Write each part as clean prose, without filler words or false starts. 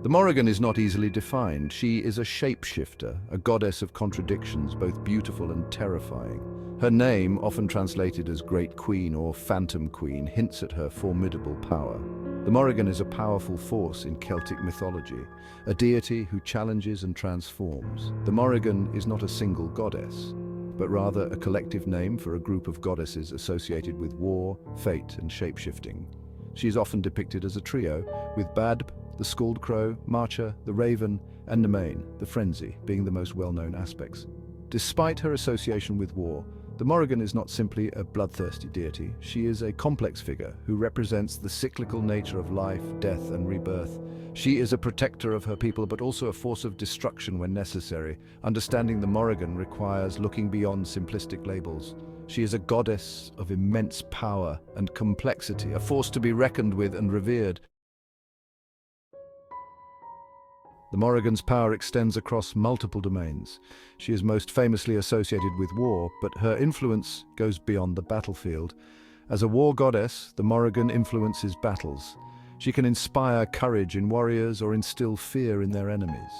The Morrigan is not easily defined. She is a shapeshifter, a goddess of contradictions, both beautiful and terrifying. Her name, often translated as Great Queen or Phantom Queen, hints at her formidable power. The Morrigan is a powerful force in Celtic mythology, a deity who challenges and transforms. The Morrigan is not a single goddess, but rather a collective name for a group of goddesses associated with war, fate, and shapeshifting. She is often depicted as a trio, with Badb, the Scald Crow, Marcha, the Raven, and Nemain, the Frenzy, being the most well-known aspects. Despite her association with war, the Morrigan is not simply a bloodthirsty deity. She is a complex figure who represents the cyclical nature of life, death, and rebirth. She is a protector of her people, but also a force of destruction when necessary. Understanding the Morrigan requires looking beyond simplistic labels. She is a goddess of immense power and complexity, a force to be reckoned with and revered. The Morrigan's power extends across multiple domains. She is most famously associated with war, but her influence goes beyond the battlefield. As a war goddess, the Morrigan influences battles. She can inspire courage in warriors or instill fear in their enemies.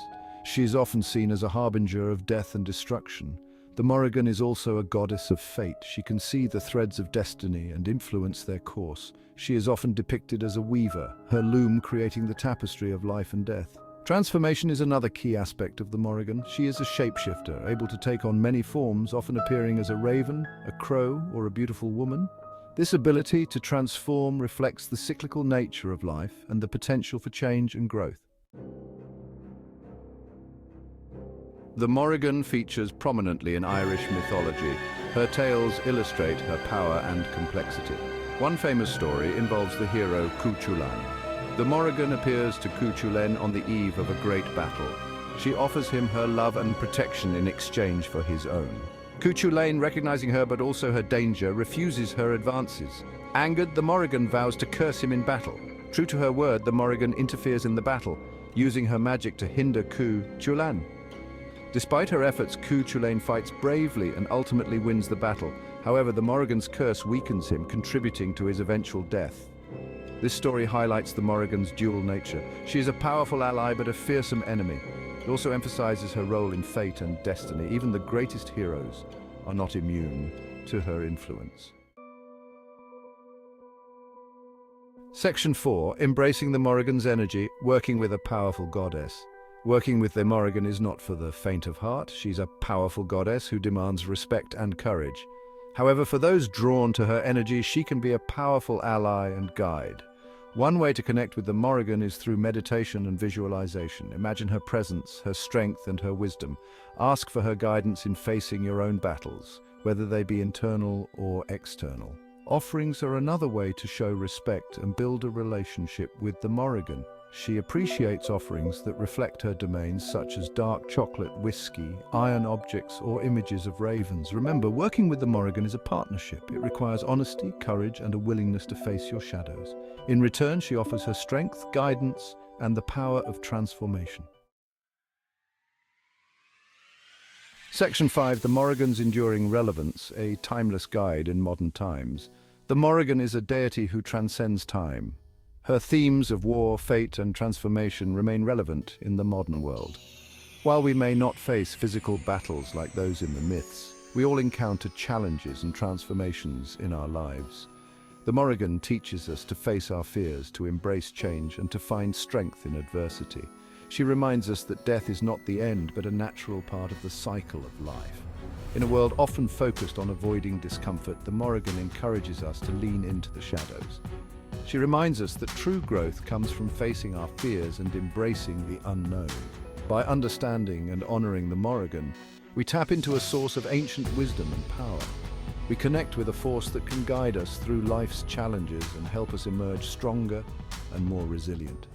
She is often seen as a harbinger of death and destruction. The Morrigan is also a goddess of fate. She can see the threads of destiny and influence their course. She is often depicted as a weaver, her loom creating the tapestry of life and death. Transformation is another key aspect of the Morrigan. She is a shapeshifter, able to take on many forms, often appearing as a raven, a crow, or a beautiful woman. This ability to transform reflects the cyclical nature of life and the potential for change and growth. The Morrigan features prominently in Irish mythology. Her tales illustrate her power and complexity. One famous story involves the hero Cuchulainn. The Morrigan appears to Cuchulainn on the eve of a great battle. She offers him her love and protection in exchange for his own. Cuchulainn, recognizing her but also her danger, refuses her advances. Angered, the Morrigan vows to curse him in battle. True to her word, the Morrigan interferes in the battle, using her magic to hinder Cuchulainn. Despite her efforts, Cuchulainn fights bravely and ultimately wins the battle. However, the Morrigan's curse weakens him, contributing to his eventual death. This story highlights the Morrigan's dual nature. She is a powerful ally but a fearsome enemy. It also emphasizes her role in fate and destiny. Even the greatest heroes are not immune to her influence. Section 4. Embracing the Morrigan's energy, working with a powerful goddess. Working with the Morrigan is not for the faint of heart. She's a powerful goddess who demands respect and courage. However, for those drawn to her energy, she can be a powerful ally and guide. One way to connect with the Morrigan is through meditation and visualization. Imagine her presence, her strength, and her wisdom. Ask for her guidance in facing your own battles, whether they be internal or external. Offerings are another way to show respect and build a relationship with the Morrigan. She appreciates offerings that reflect her domains, such as dark chocolate, whiskey, iron objects, or images of ravens. Remember, working with the Morrigan is a partnership. It requires honesty, courage, and a willingness to face your shadows. In return, she offers her strength, guidance, and the power of transformation. Section 5. The Morrigan's Enduring Relevance, a timeless guide in modern times. The Morrigan is a deity who transcends time. Her themes of war, fate, and transformation remain relevant in the modern world. While we may not face physical battles like those in the myths, we all encounter challenges and transformations in our lives. The Morrigan teaches us to face our fears, to embrace change, and to find strength in adversity. She reminds us that death is not the end, but a natural part of the cycle of life. In a world often focused on avoiding discomfort, the Morrigan encourages us to lean into the shadows. She reminds us that true growth comes from facing our fears and embracing the unknown. By understanding and honoring the Morrigan, we tap into a source of ancient wisdom and power. We connect with a force that can guide us through life's challenges and help us emerge stronger and more resilient.